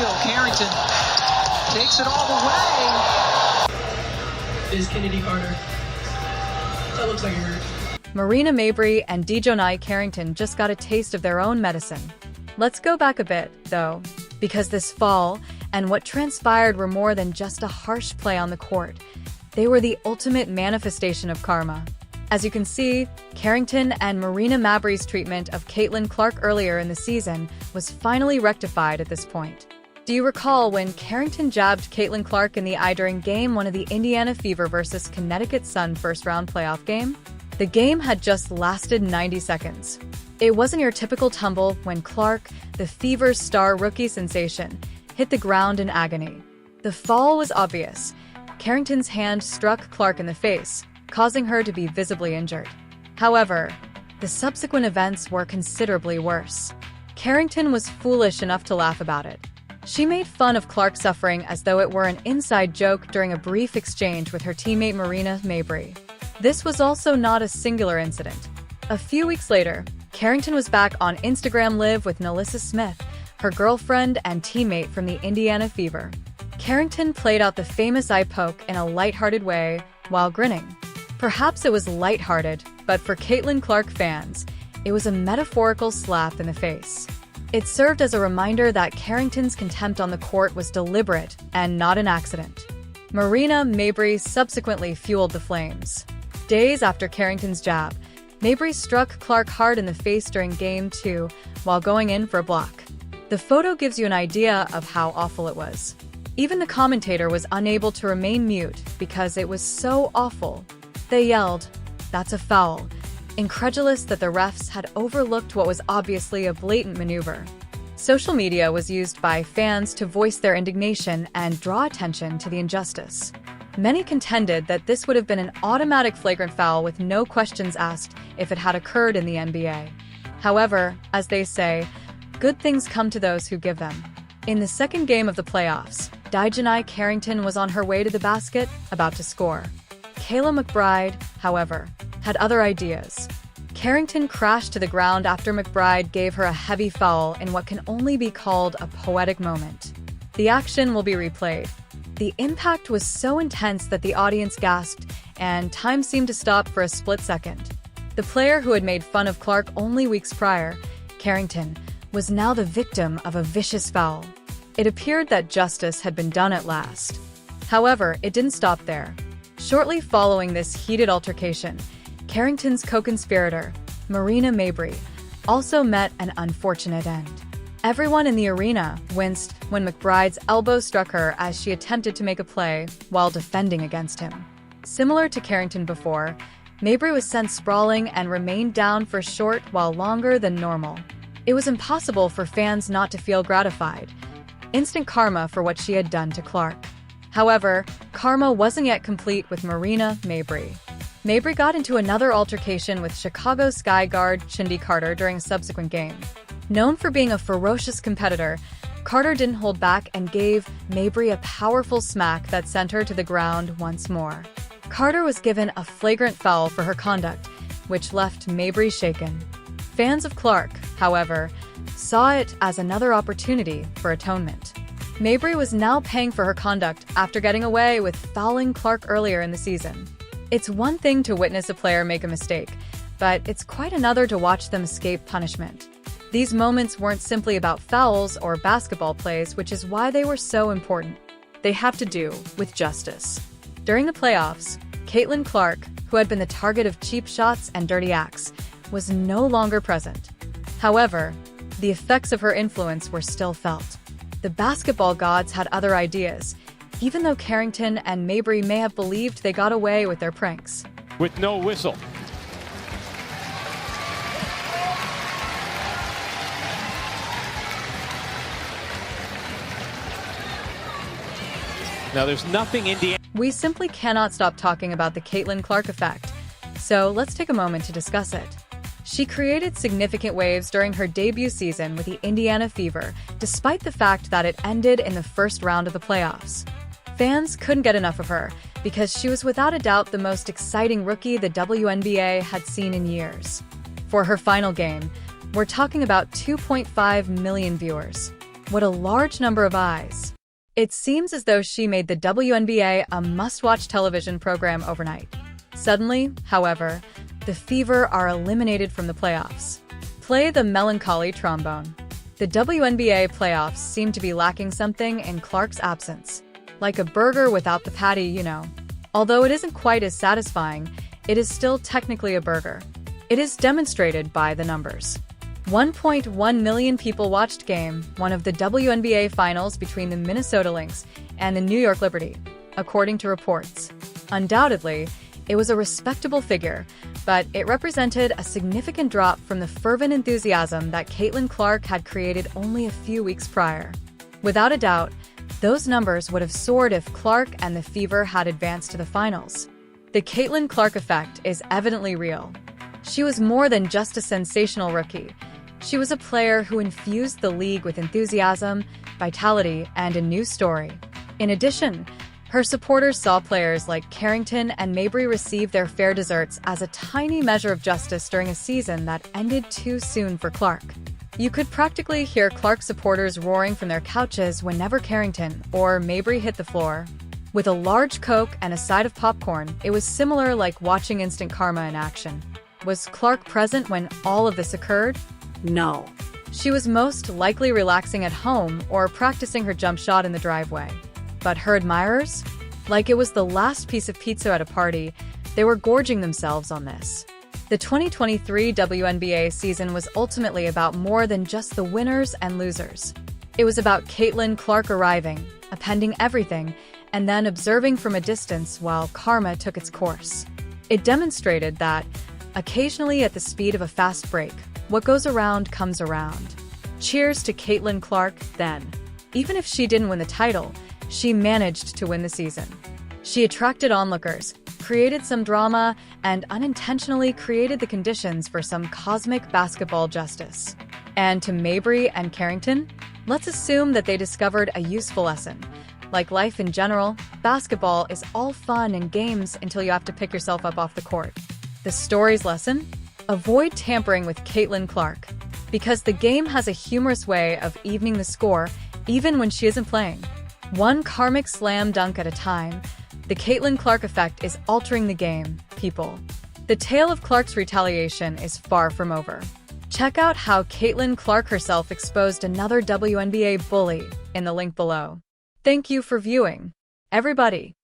steal. Carrington takes it all the way. Is Kennedy Carter. That looks like it hurt. Marina Mabrey and Dejounte Carrington just got a taste of their own medicine. Let's go back a bit, though, because this fall and what transpired were more than just a harsh play on the court. They were the ultimate manifestation of karma. As you can see, Carrington and Marina Mabrey's treatment of CaitlinClark earlier in the season was finally rectified at this point. Do you recall when Carrington jabbed CaitlinClark in the eye during Game 1 of the Indiana Fever vs. Connecticut Sun first-round playoff game? The game had just lasted 90 seconds. It wasn't your typical tumble when Clark, the Fever's star rookie sensation, hit the ground in agony. The fall was obvious. Carrington's hand struck Clark in the face, causing her to be visibly injured. However, the subsequent events were considerably worse. Carrington was foolish enough to laugh about it. She made fun of Clark's suffering as though it were an inside joke during a brief exchange with her teammate Marina Mabrey. This was also not a singular incident. A few weeks later, Carrington was back on Instagram Live with Nalissa Smith, her girlfriend and teammate from the Indiana Fever. Carrington played out the famous eye poke in a lighthearted way while grinning. Perhaps it was lighthearted, but for CaitlinClark fans, it was a metaphorical slap in the face. It served as a reminder that Carrington's contempt on the court was deliberate and not an accident. Marina Mabrey subsequently fueled the flames. Days after Carrington's jab, Mabrey struck Clark hard in the face during Game 2 while going in for a block. The photo gives you an idea of how awful it was. Even the commentator was unable to remain mute because it was so awful. They yelled, "That's a foul," incredulous that the refs had overlooked what was obviously a blatant maneuver. Social media was used by fans to voice their indignation and draw attention to the injustice. Many contended that this would have been an automatic flagrant foul with no questions asked if it had occurred in the NBA. However, as they say, good things come to those who give them. In the second game of the playoffs, Dejounte Carrington was on her way to the basket, about to score. Kayla McBride, however, had other ideas. Carrington crashed to the ground after McBride gave her a heavy foul in what can only be called a poetic moment. The action will be replayed. The impact was so intense that the audience gasped, and time seemed to stop for a split second. The player who had made fun of Clark only weeks prior, Carrington, was now the victim of a vicious foul. It appeared that justice had been done at last. However, it didn't stop there. Shortly following this heated altercation, Carrington's co-conspirator, Marina Mabrey, also met an unfortunate end. Everyone in the arena winced when McBride's elbow struck her as she attempted to make a play while defending against him. Similar to Carrington before, Mabrey was sent sprawling and remained down for short while longer than normal. It was impossible for fans not to feel gratified. Instant karma for what she had done to Clark. However, karma wasn't yet complete with Marina Mabrey. Mabrey got into another altercation with Chicago Sky guard Chindi Carter during a subsequent game. Known for being a ferocious competitor, Carter didn't hold back and gave Mabrey a powerful smack that sent her to the ground once more. Carter was given a flagrant foul for her conduct, which left Mabrey shaken. Fans of Clark, however, saw it as another opportunity for atonement. Mabrey was now paying for her conduct after getting away with fouling Clark earlier in the season. It's one thing to witness a player make a mistake, but it's quite another to watch them escape punishment. These moments weren't simply about fouls or basketball plays, which is why they were so important. They have to do with justice. During the playoffs, CaitlinClark, who had been the target of cheap shots and dirty acts, was no longer present. However, the effects of her influence were still felt. The basketball gods had other ideas, even though Carrington and Mabrey may have believed they got away with their pranks. With no whistle. Now there's nothing Indiana. We simply cannot stop talking about the CaitlinClark effect, so let's take a moment to discuss it. She created significant waves during her debut season with the Indiana Fever, despite the fact that it ended in the first round of the playoffs. Fans couldn't get enough of her because she was without a doubt the most exciting rookie the WNBA had seen in years. For her final game, we're talking about 2.5 million viewers. What a large number of eyes. It seems as though she made the WNBA a must-watch television program overnight. Suddenly, however, the Fever are eliminated from the playoffs. Play the melancholy trombone. The WNBA playoffs seem to be lacking something in Clark's absence. Like a burger without the patty, you know. Although it isn't quite as satisfying, it is still technically a burger. It is demonstrated by the numbers. 1.1 million people watched Game 1 of the WNBA Finals between the Minnesota Lynx and the New York Liberty, according to reports. Undoubtedly, it was a respectable figure, but it represented a significant drop from the fervent enthusiasm that CaitlinClark had created only a few weeks prior. Without a doubt, those numbers would have soared if Clark and the Fever had advanced to the finals. The CaitlinClark effect is evidently real. She was more than just a sensational rookie. She was a player who infused the league with enthusiasm, vitality, and a new story. In addition, her supporters saw players like Carrington and Mabrey receive their fair deserts as a tiny measure of justice during a season that ended too soon for Clark. You could practically hear Clark supporters roaring from their couches whenever Carrington or Mabrey hit the floor. With a large Coke and a side of popcorn, it was similar like watching instant karma in action. Was Clark present when all of this occurred? No. She was most likely relaxing at home or practicing her jump shot in the driveway. But her admirers? Like it was the last piece of pizza at a party, they were gorging themselves on this. The 2023 WNBA season was ultimately about more than just the winners and losers. It was about CaitlinClark arriving, appending everything, and then observing from a distance while karma took its course. It demonstrated that, occasionally at the speed of a fast break, what goes around comes around. Cheers to CaitlinClark, then. Even if she didn't win the title, she managed to win the season. She attracted onlookers, created some drama, and unintentionally created the conditions for some cosmic basketball justice. And to Mabrey and Carrington, let's assume that they discovered a useful lesson. Like life in general, basketball is all fun and games until you have to pick yourself up off the court. The story's lesson? Avoid tampering with CaitlinClark, because the game has a humorous way of evening the score even when she isn't playing. One karmic slam dunk at a time, the CaitlinClark effect is altering the game, people. The tale of Clark's retaliation is far from over. Check out how CaitlinClark herself exposed another WNBA bully in the link below. Thank you for viewing. Everybody.